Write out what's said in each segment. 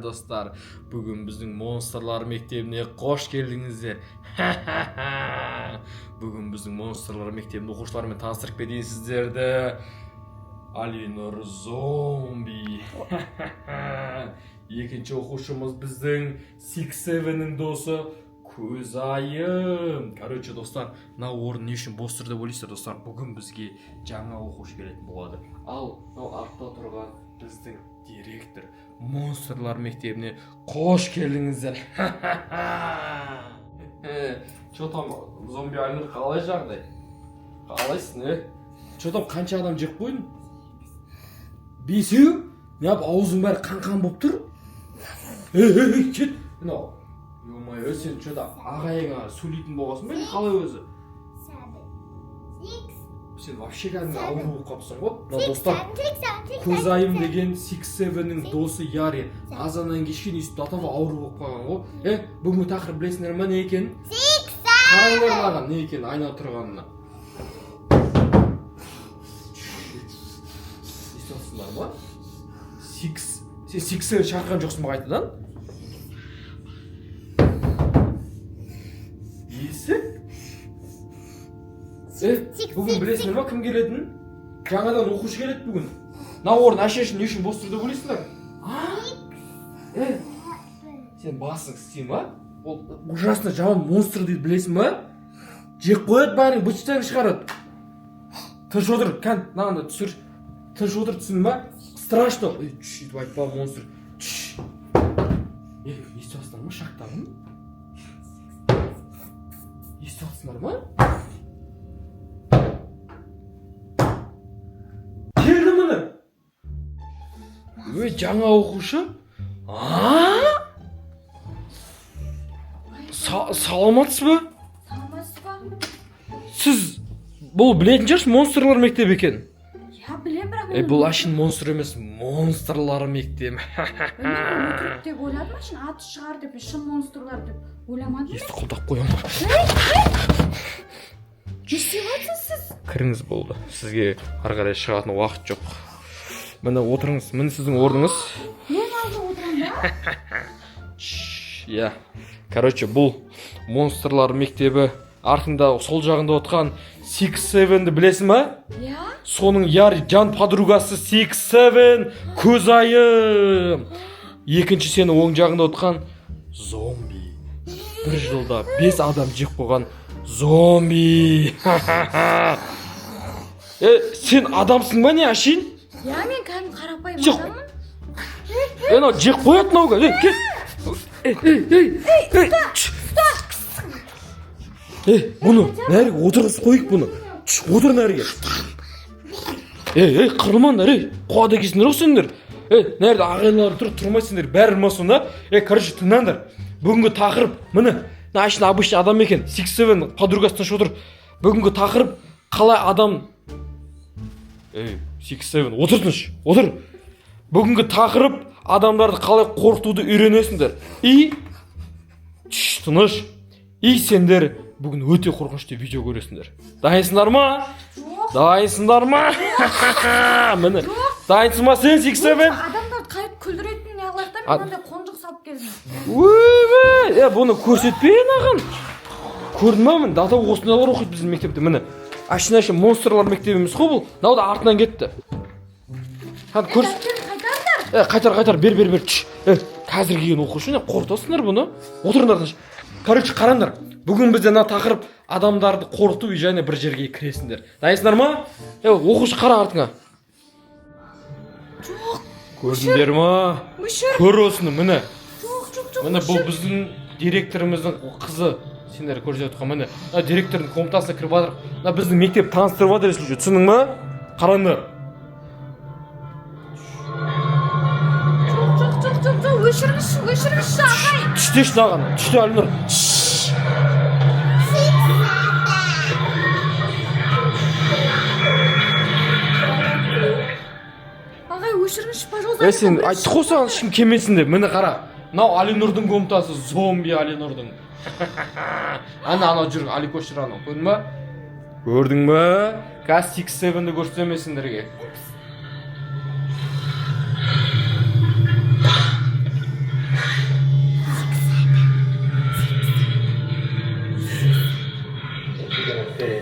Достар, бүгін біздің монстрлар мектебіне қош келдіңіздер. Бүгін біздің монстрлар мектебінің оқушыларымен таныстырып кетейін сіздерді. Алинор зомби. Екінші оқушымыз біздің 6-7-нің досы Көзайым. Короче, достар, мына орын не үшін бос тұр деп ойлайсыздар, достар? Бүгін бізге жаңа оқушы келетін болады. Ал мынау артта тұрған біздің директор монстрлар мектебіне қош келдіңіздер. Че там, зомби Алинор, қалай жағдай? Қалайсың, Че там, қанша адам жеп қойдың? 5? Не ап, аузың бәрі қан болып тұр? Кет! Ё-моё, сен че там, ағайыңа сөйлейтін болғасын ба, қалай өзі? Сен вообще кәдімгі ауру болып қалыпсың ғой. Мына достар, Көзайым деген 6-7-нің досы Яри. Азаннан кешкен өйстіп атап ауру болып қалған ғой. Бүгінгі тақырып білесіңдер ме не екенін? Қараңдар маған не екенін айналып тұрғанына. Естіп ма? Сен 6-7 шақырған жоқсың ба қайтадан? Бүгін білесіңдер ма кім келетінін? Жаңадан оқушы келеді бүгін. Мына орын әшешін не үшін бос тұр деп ойлайсыңдар? Сен басың істейін ма? Ол ужасно жаман монстр дейді, білесің ма? Жек қояды бәрін, бычтан шығарады. Тыныш отыр, кән, мынағанда түсір. Тыныш отыр, түсін ма? Страшно. Сөйтіп айтпа монстр. Естіп алсыңдар ма шақтағын? Естіп алсыңдар ма? Келді мұны? Жаңа оқушы? Саламатсыз ба? Саламатсыз ба? Сіз бұл білетін шығарсыз монстрлар мектебі екен? Білем, бірақ Бұл ашын монстр емес, монстрлар мектебі. Өтірік деп ойладым, ашын аты шығар деп, шын монстрлар деп ойламадым. Есті қолдап қоямын. Естеватсыз сіз? Кіріңіз болды. Сізге ары қарай шығатын уақыт жоқ. Міне отырыңыз. Міне сіздің орныңыз. Мен алдында отырамын ба? Иә. Короче, бұл монстрлар мектебі. Артында сол жағында отқан 6-7-ді білесің ма? Иә. Соның Яри жан подругасы 6-7 Көзайым. Екінші сені оң жағында отқан зомби. Бір жылда 5 адам жеп қойған зомби. Сен адамсың ба не ашин? Иә, мен кәдім қарапайым адаммын. Жек қояды мынауға. Бұны нәрге отырғыз қойық бұны. Отыр нәрге. Қырылмаңдар, қуады кесіңдер ол сендер. Нәрді ағайлары тұрмайсыңдар, бәрі масына. Короче, тыңдаңдар. Бүгінгі тақырып, міне, ашын обычный адам екен, 6-7 подругасынан отыр. Бүгінгі тақырып, қалай адам... 6-7, отыр тыныш, отыр. Бүгінгі тақырып, адамдарды қалай қорқытуды үйренесіңдер. Тыныш. Сендер бүгін өте қорқынышты видео көресіңдер. Дайынсыңдар ма? Дайынсыңдар ма? Міне, дайынсың ма сен 6-7? Адамдарды қайып күлдіретін неғыларда мен ондай қонжық салып келдім. Бұны көрсетпейін ағын. Көрдің ма мен? Дата осындайлар оқиды біздің мектепте. Міне, ашын монстрлар мектебіміз қой бұл. Мынау да артынан кетті. Қайтар, бер. Қазір келген оқушы, қорқытасыңдар бұны. Отырыңдар тыныш. Короче, қараңдар. Бүгін бізде мына тақырып адамдарды қорқыту және бір жерге кіресіңдер. Дайынсыңдар ма? Оқушы қара артыңа. Жоқ. Көрдіңдер ма? Көр осыны, міне. Жоқ. Міне бұл біздің директорымыздың қызы. Сендер көрсетіп отқан, міне. Директордың комнатасына кіріп жатыр. Біздің мектеп таныстырып жатыр, түсіндің ма? Қараңдар. Жоқ, өшіргіші, ағай. Түсте шынаған, түсте Алинор. Ағай, өшіргіші, пожалуйста. Сен айтты қосаған ешкім келмесін деп, міне қара. Мынау Алинордың комнатасы, зомби Алинордың. Анау жүр, Аликош жүр анау, көрдің ба? Көрдің ба? Қазір 6-7-ді көрсетемесіңдерге.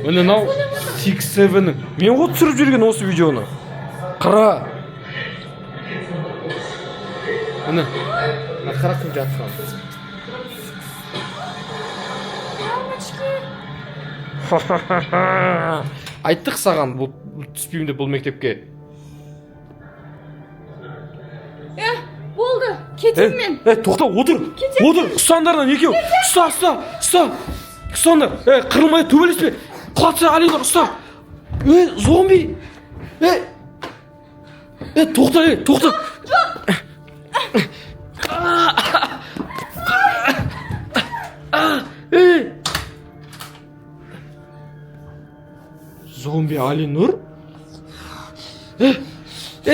міне мынау 6-7-ің. Мен ғой түсіріп жүрген осы видеоны. Қара. Міне. Қара кім жатқан. Айттық саған бұл түспеймін деп бұл мектепке. Болды. Кетем мен. Тоқта, отыр. Отыр. Ұстандардан екеу. Ұста. Ұстандар. Қырылмай төбелеспе. Құлатса Алинұр, ұста. Зомби. Тоқта. Зомби Алинұр.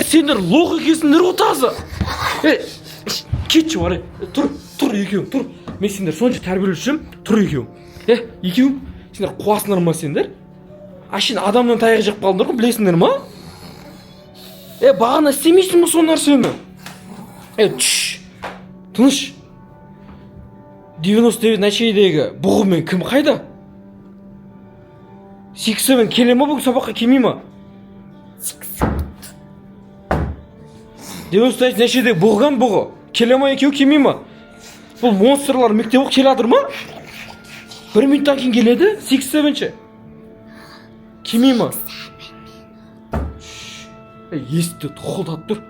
Сендер лоқ екесіңдер ғой тазы. Кетші бар. Тұр екеуің, тұр. Мен сендер сонша тәрбиелеушім, тұр екеуің. Екеуің, сендер қуасыңдар ма сендер? Ашын адамнан таяқ жеп қалдыңдар ғой, білесіңдер ма? Бағана істемейсің ме сол нәрсені? Тыныш. 99 нәшейдегі бұғымен кім қайда? 6-7 келе ма бүгін сабаққа келмей ма? 99 нәшейдегі бұғыған бұғы келе ма екеу келмей ма? Бұл монстрлар мектебі келе адыр ма? 1 минуттан кейін келеді 6-7-ші. Келмей ма? Есті тұқылдат тұр.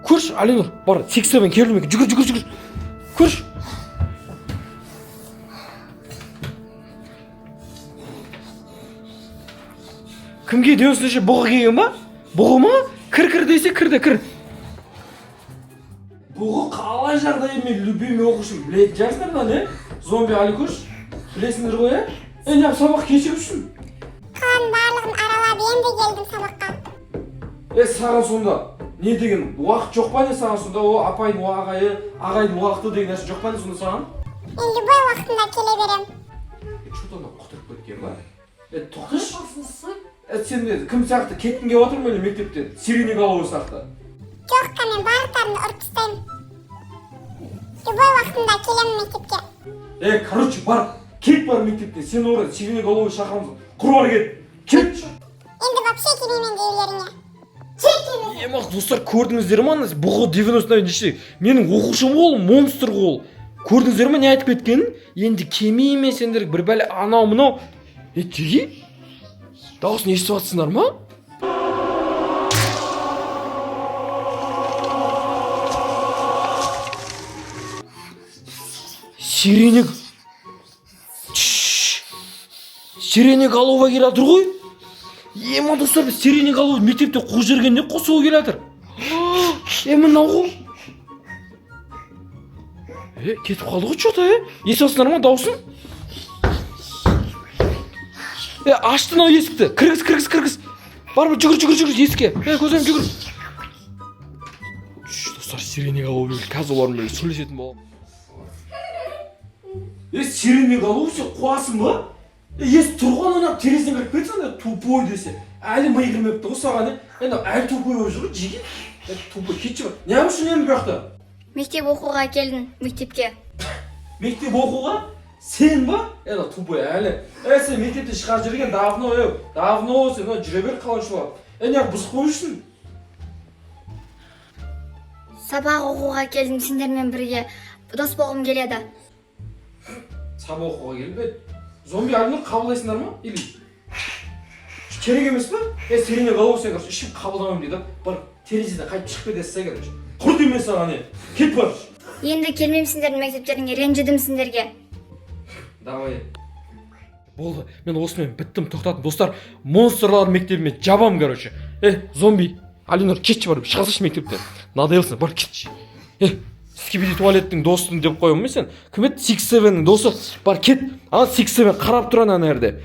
Көрш, Алинұр, бар, 6-7 келді ме? Жүгір. Көрш. Кімге 99-ші бұғы келген ба? Бұғы ма? Кір десе кір. Бұғы қалай жағдайымен любимый оқушым білетін жасындар да, не? Зомби Аликуш, білесіңдер ғой, не сабақ кешіп үшін? Қаланың барлығын аралап енді келдім сабаққа. Саған сонда, не деген, уақыт жоқ па не саған сонда, о апайдың ағайы, ағайдың уақыты деген нәрсе жоқ па не сонда саған? Мен любой уақытында келе берем. Что-то құтырып кеткен ба? Тоқташ? Сендер кім сияқты кеттің кеп отыр ма мектептен? Сиреноголовый сияқты. Жоққа, мен барлықтарыңды ұрып тастаймын. Любой уақытында келемін мектепке. Короче, бар, кет бар мектептен. Сен орай сиреноголовый шақырамыз. Құрбар кет. Енді вообще келмеймін деулеріңе. Достар, көрдіңіздер ма? Бұғы 90 неше. Менің оқушым ол, монстр ол. Көрдіңіздер ма не айтып кеткенін? Енді келмейме сендер бір бәле анау мынау. Теге? Дауысын естіп атсыңдар ма? Сиреноголовый келе жатыр ғой. Достар, біз сиреноголовый мектепте қуып жүргенде қосуы келе жатыр. Мынау ғой. Кетіп қалды ғой что-то, естіп атсыңдар ма дауысын? Ашты мынау есікті. Кіргіз. Барма, жүгір есікке. Көзем жүгір. Достар, сиреноголовый қазір олармен сөйлесетін болам. Сиреноголовый сен қуасың ба? Есі тұрған ойнап терезеден кіріп кетсің, тупой десе. Әлі миы кірмепті ғой саған, әлі тупой болып жүр, жеге. Тупой, кетші бар. Не үшін енді бұяқта? Мектеп оқуға келдім, мектепке. Мектеп оқуға? Сен ба? Тупой әлі. Сен мектепте шығар жүрген давно, сен жүре бер қалаушылар. Неғып бұзық қой үшін? Сабақ оқуға келдім, сендермен бірге дос болғым келеді. Сабақ оқуға келді? Зомби Алинұр қабылдайсыңдар ма? Или керек емес па? Сиреноголовый сен короче ішіп қабылдамайым дейді. Бар, терезеден қайтып шығып кетесің короче. Құрт емес саған, кет бар. Енді келмеймін сендердің мектептеріңе, ренжідім сендерге. Давай. Болды, мен осымен біттім, тоқтаттым. Достар, монстрлар мектебіме жабам короче. Зомби Алинұр, кетші бар, шығасыш мектептен. Надоелсің, бар кетші. Скибиди туалеттің достың деп қойым сен. Кім еді? 6-7-ның досы. Бар, кет. 6-7 қарап тұран ана жерде.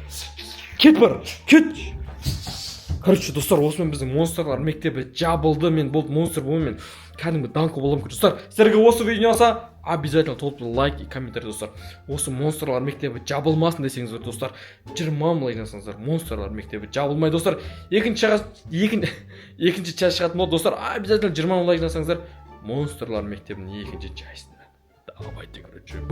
Кет бар, кет. Короче, достар, осымен біздің монстрлар мектебі жабылды. Мен болды монстр болмын, мен кәдімгі данко боламын. Достар, сіздерге осы видео ұнаса, обязательно толып лайк и комментарий, достар. Осы монстрлар мектебі жабылмасын десеңіздер, достар. 20 лайк жасаңыздар. Монстрлар мектебі жабылмай, достар. Екінші час шығатын болды, достар. Обязательно 20 лайк жасаңыздар. Монстрлар мектебінің екінші частьына. Давайте, короче.